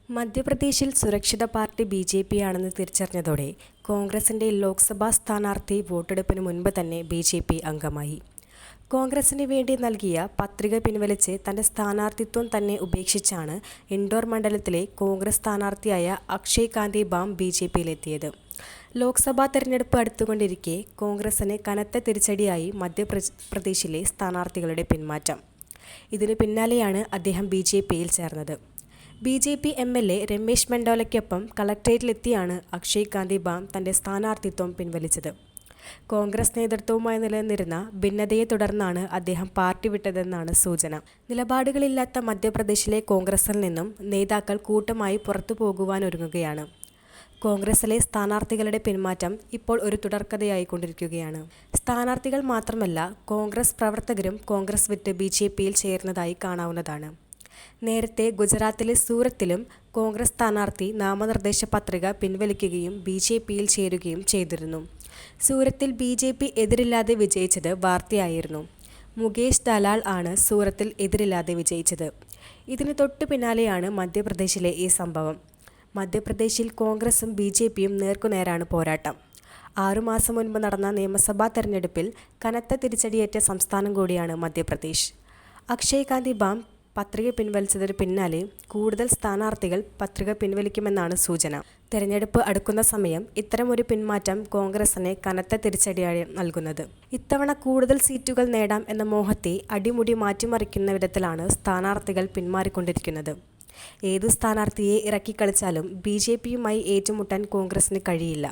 മധ്യപ്രദേശിൽ സുരക്ഷിത party BJP. ആണെന്ന് തിരിച്ചറിഞ്ഞതോടെ കോൺഗ്രസിന്റെ ലോക്സഭാ സ്ഥാനാർത്ഥി വോട്ടെടുപ്പിന് മുൻപ് തന്നെ ബി.ജെ.പി. അംഗമായി. കോൺഗ്രസിന് വേണ്ടി നൽകിയ പത്രിക പിൻവലിച്ച് തന്റെ സ്ഥാനാർത്ഥിത്വം തന്നെ ഉപേക്ഷിച്ചാണ് ഇൻഡോർ മണ്ഡലത്തിലെ കോൺഗ്രസ് സ്ഥാനാർത്ഥിയായ അക്ഷയ് കാന്തി ബാം ബി.ജെ.പിയിലെത്തിയത്. ലോക്സഭാ തെരഞ്ഞെടുപ്പ് അടുത്തുകൊണ്ടിരിക്കെ കോൺഗ്രസിന് കനത്ത തിരിച്ചടിയായി മധ്യപ്രദേശിലെ സ്ഥാനാർത്ഥികളുടെ പിന്മാറ്റം. ഇതിനു പിന്നാലെയാണ് അദ്ദേഹം ബി.ജെ.പിയിൽ ചേർന്നത്. ബി.ജെ.പി. എം.എൽ.എ. രമേശ് മെൻഡോലയ്ക്കൊപ്പം കളക്ടറേറ്റിലെത്തിയാണ് അക്ഷയ് കാന്തി ബാം തന്റെ സ്ഥാനാർത്ഥിത്വം പിൻവലിച്ചത്. കോൺഗ്രസ് നേതൃത്വവുമായി നിലനിന്നിരുന്ന ഭിന്നതയെ തുടർന്നാണ് അദ്ദേഹം പാർട്ടി വിട്ടതെന്നാണ് സൂചന. നിലപാടുകളില്ലാത്ത മധ്യപ്രദേശിലെ കോൺഗ്രസിൽ നിന്നും നേതാക്കൾ കൂട്ടമായി പുറത്തുപോകുവാനൊരുങ്ങുകയാണ്. കോൺഗ്രസിലെ സ്ഥാനാർത്ഥികളുടെ പിന്മാറ്റം ഇപ്പോൾ ഒരു തുടർക്കഥയായിക്കൊണ്ടിരിക്കുകയാണ്. സ്ഥാനാർത്ഥികൾ മാത്രമല്ല, കോൺഗ്രസ് പ്രവർത്തകരും കോൺഗ്രസ് വിട്ട് ബി.ജെ.പിയിൽ ചേർന്നതായി കാണാവുന്നതാണ്. നേരത്തെ ഗുജറാത്തിലെ സൂറത്തിലും കോൺഗ്രസ് സ്ഥാനാർത്ഥി നാമനിർദ്ദേശ പത്രിക പിൻവലിക്കുകയും ബി.ജെ.പിയിൽ ചേരുകയും ചെയ്തിരുന്നു. സൂറത്തിൽ ബി.ജെ.പി. എതിരില്ലാതെ വിജയിച്ചത് വാർത്തയായിരുന്നു. മുകേഷ് ദലാൽ ആണ് സൂറത്തിൽ എതിരില്ലാതെ വിജയിച്ചത്. ഇതിന് തൊട്ടു പിന്നാലെയാണ് മധ്യപ്രദേശിലെ ഈ സംഭവം. മധ്യപ്രദേശിൽ കോൺഗ്രസും ബി.ജെ.പിയും നേർക്കുനേരാണ് പോരാട്ടം. 6 മാസം മുൻപ് നടന്ന നിയമസഭാ തെരഞ്ഞെടുപ്പിൽ കനത്ത തിരിച്ചടിയേറ്റ സംസ്ഥാനം കൂടിയാണ് മധ്യപ്രദേശ്. അക്ഷയ് കാന്തി ബാം പത്രിക പിൻവലിച്ചതിന് പിന്നാലെ കൂടുതൽ സ്ഥാനാർത്ഥികൾ പത്രിക പിൻവലിക്കുമെന്നാണ് സൂചന. തെരഞ്ഞെടുപ്പ് അടുക്കുന്ന സമയം ഇത്തരമൊരു പിന്മാറ്റം കോൺഗ്രസിന് കനത്ത തിരിച്ചടിയാണ് നൽകുന്നത്. ഇത്തവണ കൂടുതൽ സീറ്റുകൾ നേടാം എന്ന മോഹത്തെ അടിമുടി മാറ്റിമറിക്കുന്ന വിധത്തിലാണ് സ്ഥാനാർത്ഥികൾ പിന്മാറിക്കൊണ്ടിരിക്കുന്നത്. ഏതു സ്ഥാനാർത്ഥിയെ ഇറക്കിക്കളിച്ചാലും ബി.ജെ.പിയുമായി ഏറ്റുമുട്ടാൻ കോൺഗ്രസിന് കഴിയില്ല.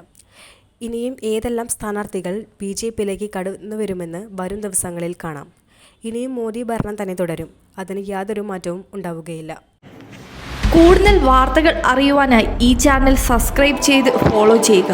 ഇനിയും ഏതെല്ലാം സ്ഥാനാർത്ഥികൾ ബി.ജെ.പിയിലേക്ക് കടന്നുവരുമെന്ന് വരും ദിവസങ്ങളിൽ കാണാം. ഇനിയും മോദി ഭരണം തന്നെ തുടരും. അതിന് യാതൊരു മാറ്റവും ഉണ്ടാവുകയില്ല. കൂടുതൽ വാർത്തകൾ അറിയുവാനായി ഈ ചാനൽ സബ്സ്ക്രൈബ് ചെയ്ത് ഫോളോ ചെയ്യുക.